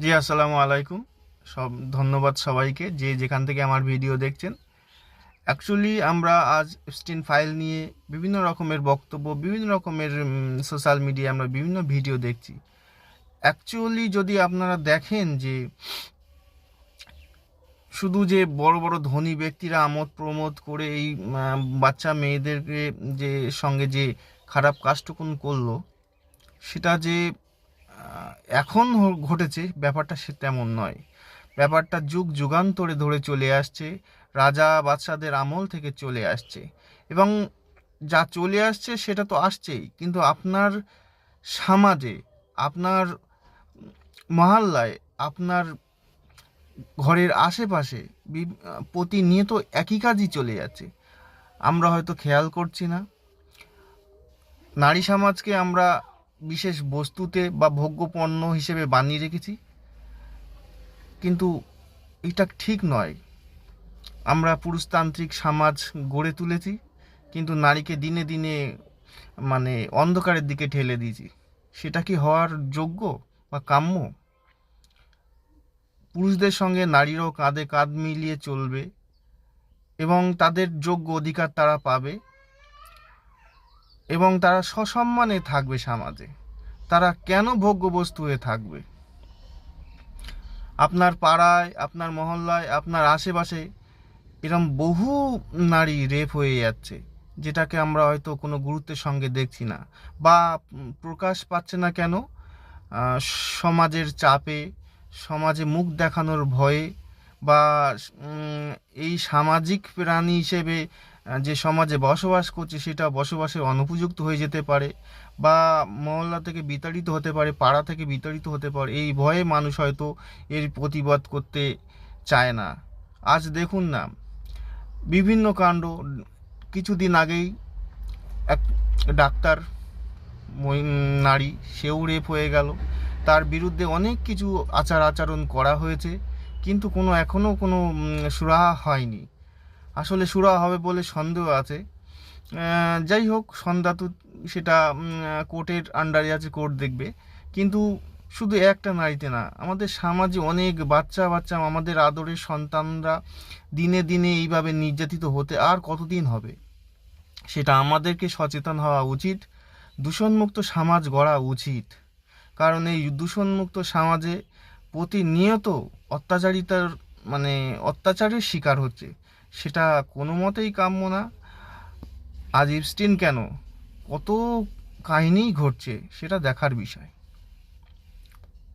জি, আসসালামু আলাইকুম। ধন্যবাদ সবাইকে যে যেখান থেকে আমার ভিডিও দেখছেন। অ্যাকচুয়ালি আমরা আজ এপস্টিন ফাইল নিয়ে বিভিন্ন রকমের বক্তব্য, বিভিন্ন রকমের সোশ্যাল মিডিয়ায় আমরা বিভিন্ন ভিডিও দেখছি। অ্যাকচুয়ালি যদি আপনারা দেখেন যে শুধু যে বড় বড় ধনী ব্যক্তিরা আমোদ প্রমোদ করে এই বাচ্চা মেয়েদেরকে যে সঙ্গে যে খারাপ কাজটুকুন করলো, সেটা যে এখন ঘটেছে ব্যাপারটা সে তেমন নয়। ব্যাপারটা যুগ যুগান্তরে ধরে চলে আসছে, রাজা বাদশাদের আমল থেকে চলে আসছে। এবং যা চলে আসছে সেটা তো আসছেই, কিন্তু আপনার সমাজে, আপনার মহল্লায়, আপনার ঘরের আশেপাশে প্রতিনিয়ত একই কাজই চলে যাচ্ছে। আমরা হয়তো খেয়াল করছি না। নারী সমাজকে আমরা বিশেষ বস্তুতে বা ভোগ্য পণ্য হিসেবে বানিয়ে রেখেছি, কিন্তু এটা ঠিক নয়। আমরা পুরুষতান্ত্রিক সমাজ গড়ে তুলেছি, কিন্তু নারীকে দিনে দিনে অন্ধকারের দিকে ঠেলে দিয়েছি। সেটা কি হওয়ার যোগ্য বা কাম্য? পুরুষদের সঙ্গে নারীরাও কাঁধে কাঁধ মিলিয়ে চলবে এবং তাদের যোগ্য অধিকার তারা পাবে এবং তারা সসম্মানে থাকবে সমাজে। তারা কেন ভোগ্য বস্তু হয়ে থাকবে? আপনার পাড়ায়, আপনার মহল্লায়, আপনার আশেপাশে এরম বহু নারী রেপ হয়ে যাচ্ছে, যেটাকে আমরা হয়তো কোনো গুরুত্বের সঙ্গে দেখছি না বা প্রকাশ পাচ্ছে না। কেন? আহ, সমাজের চাপে, সমাজে মুখ দেখানোর ভয়ে, বা এই সামাজিক প্রাণী হিসেবে যে সমাজে বসবাস করছে সেটা বসবাসে অনুপযুক্ত হয়ে যেতে পারে, বা মহল্লা থেকে বিতাড়িত হতে পারে, পাড়া থেকে বিতাড়িত হতে পারে। এই ভয়ে মানুষ হয়তো এর প্রতিবাদ করতে চায় না। আজ দেখুন না, বিভিন্ন কাণ্ড। কিছুদিন আগেই এক ডাক্তার নারী, সেও রেপ হয়ে গেল। তার বিরুদ্ধে অনেক কিছু আচার আচরণ করা হয়েছে, কিন্তু এখনও কোনো সুরাহা হয়নি। আসলে সুরাহা হবে বলে সন্দেহ আছে। যাই হোক, সন্ধ্যা তো সেটা কোর্টের আন্ডারে আছে, কোর্ট দেখবে। কিন্তু শুধু একটা নারীতে না, আমাদের সমাজে অনেক বাচ্চা বাচ্চা আমাদের আদরের সন্তানরা দিনে দিনে এইভাবে নির্যাতিত হতে আর কতদিন হবে? সেটা আমাদেরকে সচেতন হওয়া উচিত। দূষণমুক্ত সমাজ গড়া উচিত, কারণ এই দূষণমুক্ত সমাজে প্রতিনিয়ত অত্যাচারিতার অত্যাচারের শিকার হচ্ছে। সেটা কোনো মতেই কাম্য না। আজ ইপস্টিন কেন, কত কাহিনী ঘটছে, সেটা দেখার বিষয়।